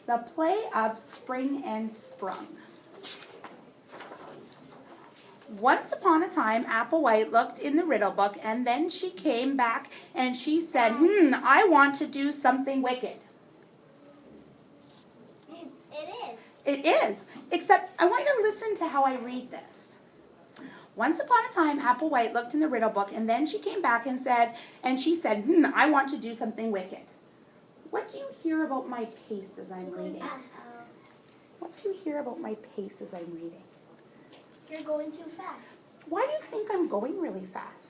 The play of Spring and Sprung. Once upon a time, Applewhite looked in the riddle book, and then she came back and she said, I want to do something wicked. It is. It is, except I want you to listen to how I read this. Once upon a time, Applewhite looked in the riddle book, and then she came back and she said, I want to do something wicked. What do you hear about my pace as I'm reading? What do you hear about my pace as I'm reading? You're going too fast. Why do you think I'm going really fast?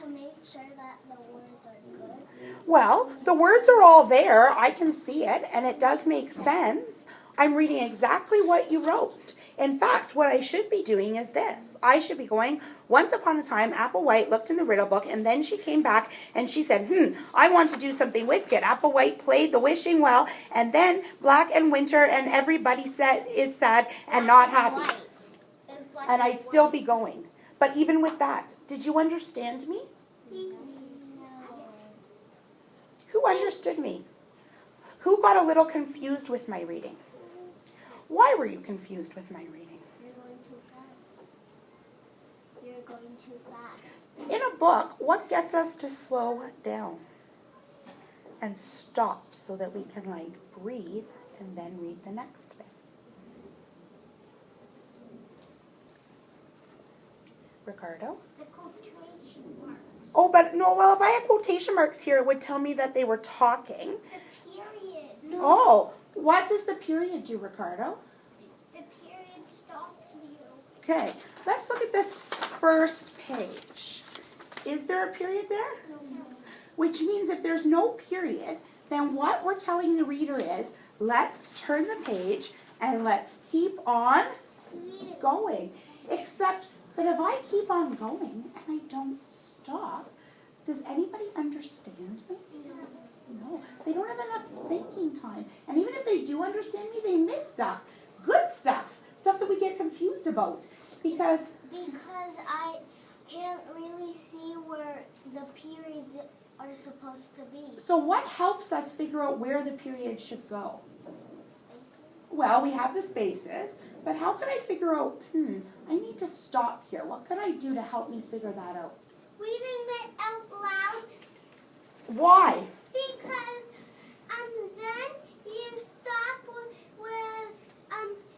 To make sure that the words are good. Well, the words are all there. I can see it, and it does make sense. I'm reading exactly what you wrote. In fact, what I should be doing is this. I should be going, once upon a time, Applewhite looked in the riddle book, and then she came back and she said, I want to do something wicked. Applewhite played the wishing well, and then Black and Winter and everybody is sad and not happy. And I'd still be going. But even with that, did you understand me? No. Who understood me? Who got a little confused with my reading? Why were you confused with my reading? You're going too fast. You're going too fast. In a book, what gets us to slow down and stop so that we can breathe and then read the next bit? Ricardo? The quotation marks. Oh, but no, well, if I had quotation marks here, it would tell me that they were talking. The period. Oh, what does the period do, Ricardo? The period stops you. Okay, let's look at this first page. Is there a period there? No. Which means if there's no period, then what we're telling the reader is, let's turn the page and let's keep on going. Except that if I keep on going and I don't stop, does anybody understand me? No, they don't have enough thinking time. And even if they do understand me, they miss stuff. Good stuff. Stuff that we get confused about. Because I can't really see where the periods are supposed to be. So what helps us figure out where the period should go? Spaces. Well, we have the spaces, but how can I figure out, I need to stop here. What can I do to help me figure that out? Reading it out loud. Why? Because then you stop where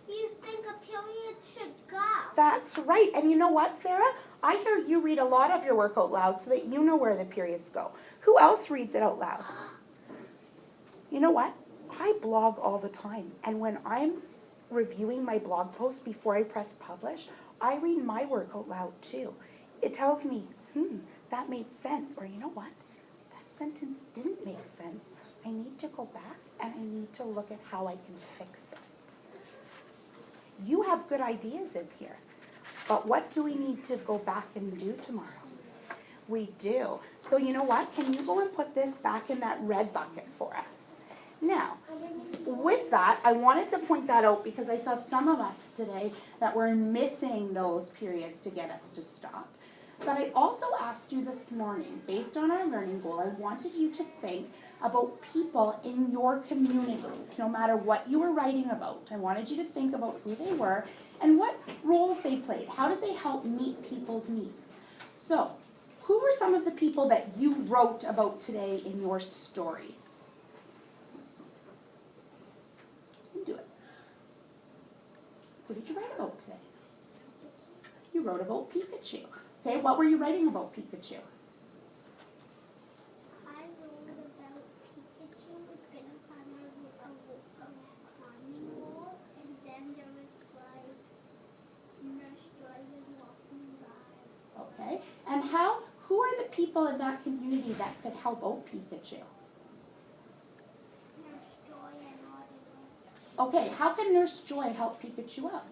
you think a period should go. That's right. And you know what, Sarah? I hear you read a lot of your work out loud so that you know where the periods go. Who else reads it out loud? You know what? I blog all the time. And when I'm reviewing my blog post before I press publish, I read my work out loud too. It tells me, that made sense. Or you know what? That sentence didn't make sense. I need to go back and I need to look at how I can fix it. You have good ideas in here. But what do we need to go back and do tomorrow? We do. So you know what? Can you go and put this back in that red bucket for us? Now, with that, I wanted to point that out because I saw some of us today that were missing those periods to get us to stop. But I also asked you this morning, based on our learning goal, I wanted you to think about people in your communities, no matter what you were writing about. I wanted you to think about who they were and what roles they played. How did they help meet people's needs? So, who were some of the people that you wrote about today in your stories? You do it. Who did you write about today? You wrote about Pikachu. Okay, what were you writing about Pikachu? I wrote about Pikachu was going to climb a climbing wall, and then there was Nurse Joy was walking by. Okay, and who are the people in that community that could help out Pikachu? Nurse Joy and Autumn. Okay, how can Nurse Joy help Pikachu out?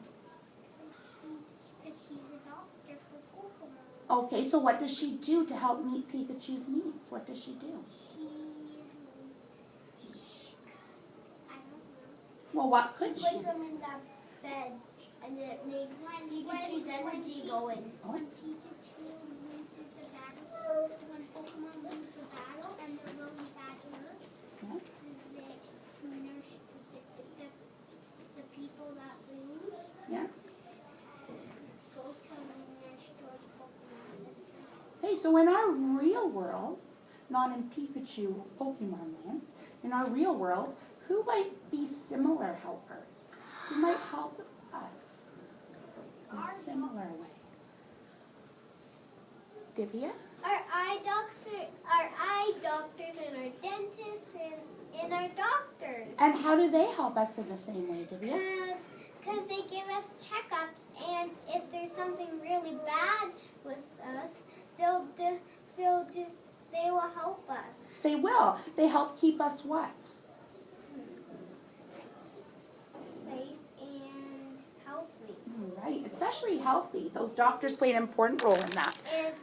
Because she's a doctor for Pokemon. Okay, so what does she do to help meet Pikachu's needs? What does she do? I don't know. Well, what could she? Puts them in that bed, and it makes Pikachu's energy going. What? When Pikachu loses a battle, when Pokemon so in our real world, not in Pikachu Pokemon land, in our real world, who might be similar helpers? Who might help us in a similar way? Divya? Our eye doctors and our dentists and our doctors. And how do they help us in the same way, Divya? Because they give us checkups, and if there's something really bad with us, they will help us. They will. They help keep us what? Safe and healthy. Right, especially healthy. Those doctors play an important role in that. And